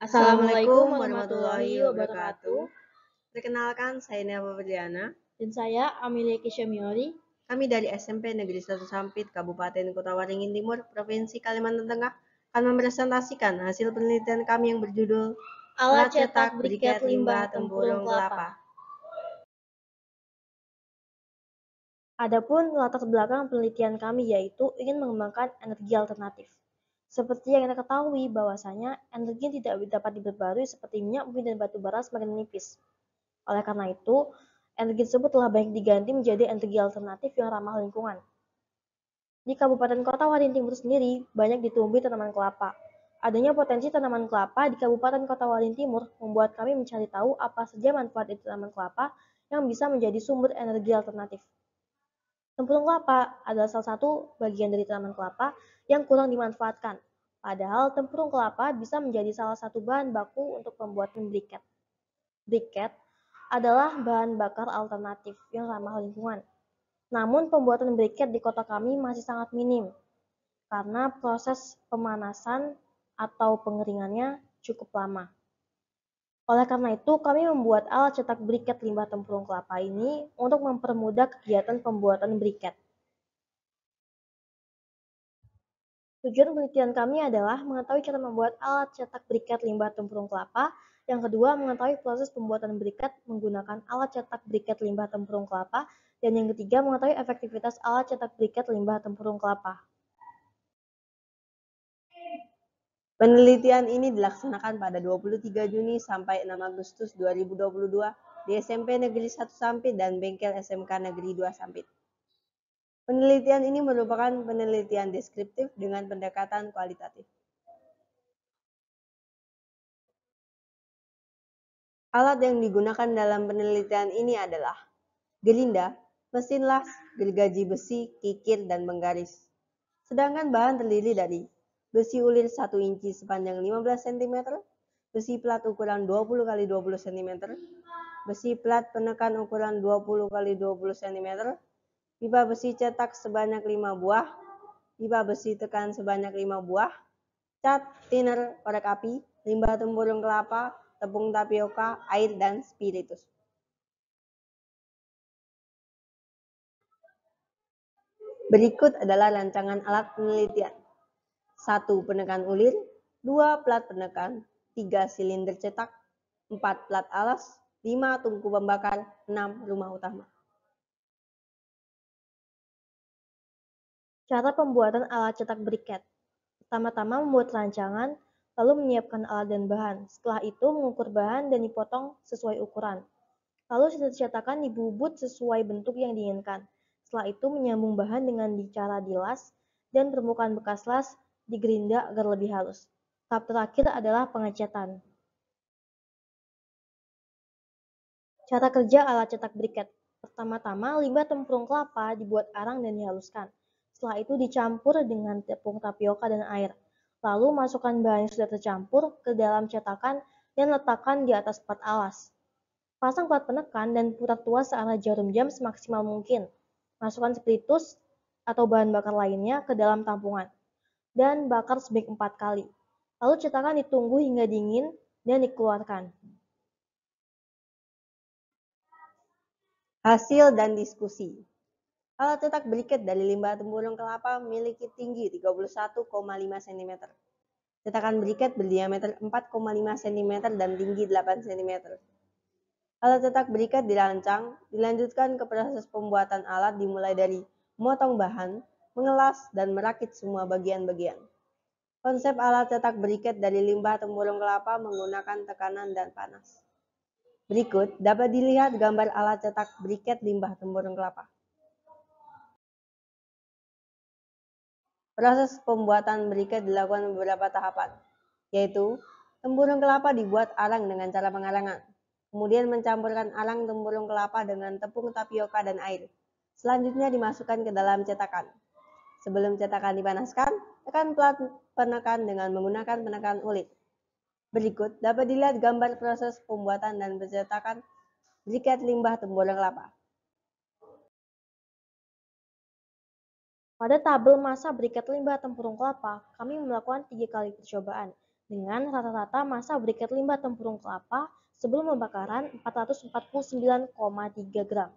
Assalamualaikum warahmatullahi wabarakatuh. Perkenalkan, saya Neva Berliana. Dan saya Amelia Kisyamiori. Kami dari SMP Negeri 1 Sampit, Kabupaten Kota Waringin Timur, Provinsi Kalimantan Tengah, akan mempresentasikan hasil penelitian kami yang berjudul Alat cetak briket limbah tempurung kelapa. Adapun latar belakang penelitian kami yaitu ingin mengembangkan energi alternatif. Seperti yang kita ketahui bahwasanya energi yang tidak dapat diperbarui seperti minyak, bumi, dan batu bara semakin menipis. Oleh karena itu, energi tersebut telah banyak diganti menjadi energi alternatif yang ramah lingkungan. Di Kabupaten Kota Waringin Timur sendiri banyak ditumbuhi tanaman kelapa. Adanya potensi tanaman kelapa di Kabupaten Kota Waringin Timur membuat kami mencari tahu apa saja manfaat dari tanaman kelapa yang bisa menjadi sumber energi alternatif. Tempurung kelapa adalah salah satu bagian dari tanaman kelapa yang kurang dimanfaatkan. Padahal tempurung kelapa bisa menjadi salah satu bahan baku untuk pembuatan briket. Briket adalah bahan bakar alternatif yang ramah lingkungan. Namun pembuatan briket di kota kami masih sangat minim karena proses pemanasan atau pengeringannya cukup lama. Oleh karena itu, kami membuat alat cetak briket limbah tempurung kelapa ini untuk mempermudah kegiatan pembuatan briket. Tujuan penelitian kami adalah mengetahui cara membuat alat cetak briket limbah tempurung kelapa. Yang kedua, mengetahui proses pembuatan briket menggunakan alat cetak briket limbah tempurung kelapa. Dan yang ketiga, mengetahui efektivitas alat cetak briket limbah tempurung kelapa. Penelitian ini dilaksanakan pada 23 Juni sampai 6 Agustus 2022 di SMP Negeri 1 Sampit dan Bengkel SMK Negeri 2 Sampit. Penelitian ini merupakan penelitian deskriptif dengan pendekatan kualitatif. Alat yang digunakan dalam penelitian ini adalah gerinda, mesin las, gergaji besi, kikir, dan penggaris. Sedangkan bahan terdiri dari besi ulir 1 inci sepanjang 15 cm, besi plat ukuran 20 x 20 cm, besi plat penekan ukuran 20 x 20 cm, pipa besi cetak sebanyak 5 buah, pipa besi tekan sebanyak 5 buah, cat, thinner, korek api, limbah tempurung kelapa, tepung tapioka, air, dan spiritus. Berikut adalah rancangan alat penelitian. 1. Penekan ulir, 2. Plat penekan, 3. Silinder cetak, 4. Plat alas, 5. Tungku pembakar, 6. Rumah utama. Cara pembuatan alat cetak briket. Pertama-tama membuat rancangan, lalu menyiapkan alat dan bahan. Setelah itu mengukur bahan dan dipotong sesuai ukuran. Lalu cetakan dibubut sesuai bentuk yang diinginkan. Setelah itu menyambung bahan dengan cara dilas dan permukaan bekas las digerinda agar lebih halus. Tahap terakhir adalah pengecetan. Cara kerja alat cetak briket. Pertama-tama limbah tempurung kelapa dibuat arang dan dihaluskan. Setelah itu dicampur dengan tepung tapioka dan air. Lalu masukkan bahan yang sudah tercampur ke dalam cetakan dan letakkan di atas plat alas. Pasang plat penekan dan putar tuas searah jarum jam semaksimal mungkin. Masukkan spiritus atau bahan bakar lainnya ke dalam tampungan dan bakar sebanyak 4 kali. Lalu cetakan ditunggu hingga dingin dan dikeluarkan. Hasil dan diskusi. Alat cetak briket dari limbah tempurung kelapa memiliki tinggi 31,5 cm. Cetakan briket berdiameter 4,5 cm dan tinggi 8 cm. Alat cetak briket dirancang, dilanjutkan ke proses pembuatan alat dimulai dari memotong bahan, mengelas, dan merakit semua bagian-bagian. Konsep alat cetak briket dari limbah tempurung kelapa menggunakan tekanan dan panas. Berikut dapat dilihat gambar alat cetak briket limbah tempurung kelapa. Proses pembuatan briket dilakukan beberapa tahapan, yaitu tempurung kelapa dibuat arang dengan cara pengarangan. Kemudian mencampurkan arang tempurung kelapa dengan tepung tapioka dan air. Selanjutnya dimasukkan ke dalam cetakan. Sebelum cetakan dipanaskan, tekan plat penekan dengan menggunakan penekan ulit. Berikut dapat dilihat gambar proses pembuatan dan pencetakan briket limbah tempurung kelapa. Pada tabel massa briket limbah tempurung kelapa, kami melakukan 3 kali percobaan. dengan rata-rata massa briket limbah tempurung kelapa sebelum pembakaran 449,3 gram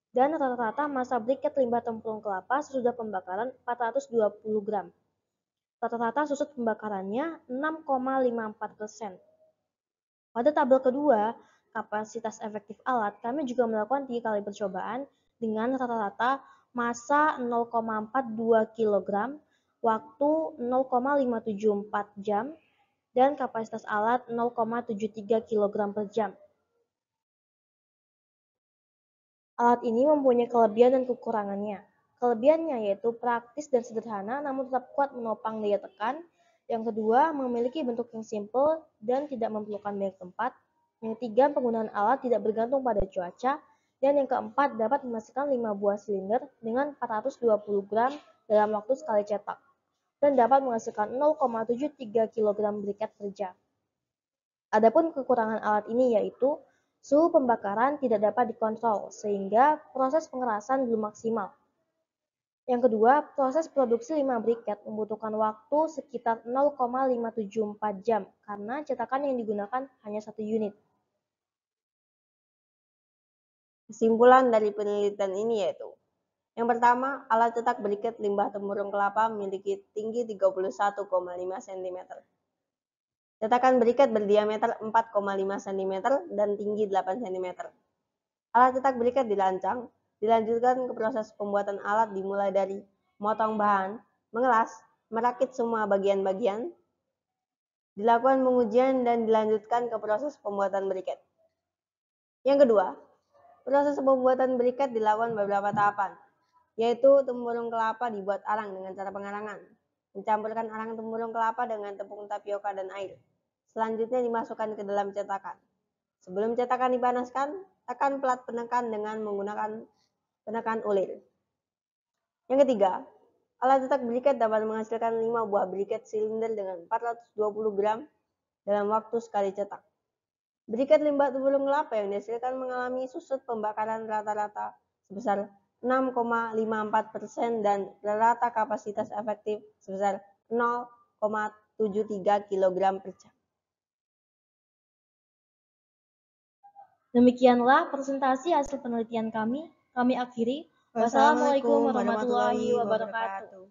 dan rata-rata massa briket limbah tempurung kelapa sesudah pembakaran 420 gram. Rata-rata susut pembakarannya 6,54%. Pada tabel kedua, kapasitas efektif alat, kami juga melakukan 3 kali percobaan dengan rata-rata massa 0,42 kg, waktu 0,574 jam, dan kapasitas alat 0,73 kg per jam. Alat ini mempunyai kelebihan dan kekurangannya. Kelebihannya yaitu praktis dan sederhana namun tetap kuat menopang daya tekan. Yang kedua, memiliki bentuk yang simpel dan tidak memerlukan banyak tempat. Yang ketiga, penggunaan alat tidak bergantung pada cuaca. Dan yang keempat, dapat menghasilkan 5 buah silinder dengan 420 gram dalam waktu sekali cetak. Dan dapat menghasilkan 0,73 kg briket per jam. Adapun kekurangan alat ini yaitu suhu pembakaran tidak dapat dikontrol, sehingga proses pengerasan belum maksimal. Yang kedua, proses produksi 5 briket membutuhkan waktu sekitar 0,574 jam, karena cetakan yang digunakan hanya 1 unit. Kesimpulan dari penelitian ini yaitu, yang pertama, alat cetak briket limbah tempurung kelapa memiliki tinggi 31,5 cm. Cetakan briket berdiameter 4,5 cm dan tinggi 8 cm. Alat cetak briket dirancang, dilanjutkan ke proses pembuatan alat dimulai dari memotong bahan, mengelas, merakit semua bagian-bagian, dilakukan pengujian dan dilanjutkan ke proses pembuatan briket. Yang kedua, proses pembuatan briket dilakukan beberapa tahapan, yaitu tempurung kelapa dibuat arang dengan cara pengarangan, mencampurkan arang tempurung kelapa dengan tepung tapioka dan air. Selanjutnya dimasukkan ke dalam cetakan. Sebelum cetakan dipanaskan, tekan plat penekan dengan menggunakan penekan ulir. Yang ketiga, alat cetak briket dapat menghasilkan 5 buah briket silinder dengan 420 gram dalam waktu sekali cetak. Briket limbah tempurung kelapa yang dihasilkan mengalami susut pembakaran rata-rata sebesar 6,54% dan rata kapasitas efektif sebesar 0,73 kg per jam. Demikianlah presentasi hasil penelitian kami. Kami akhiri. Wassalamualaikum warahmatullahi wabarakatuh.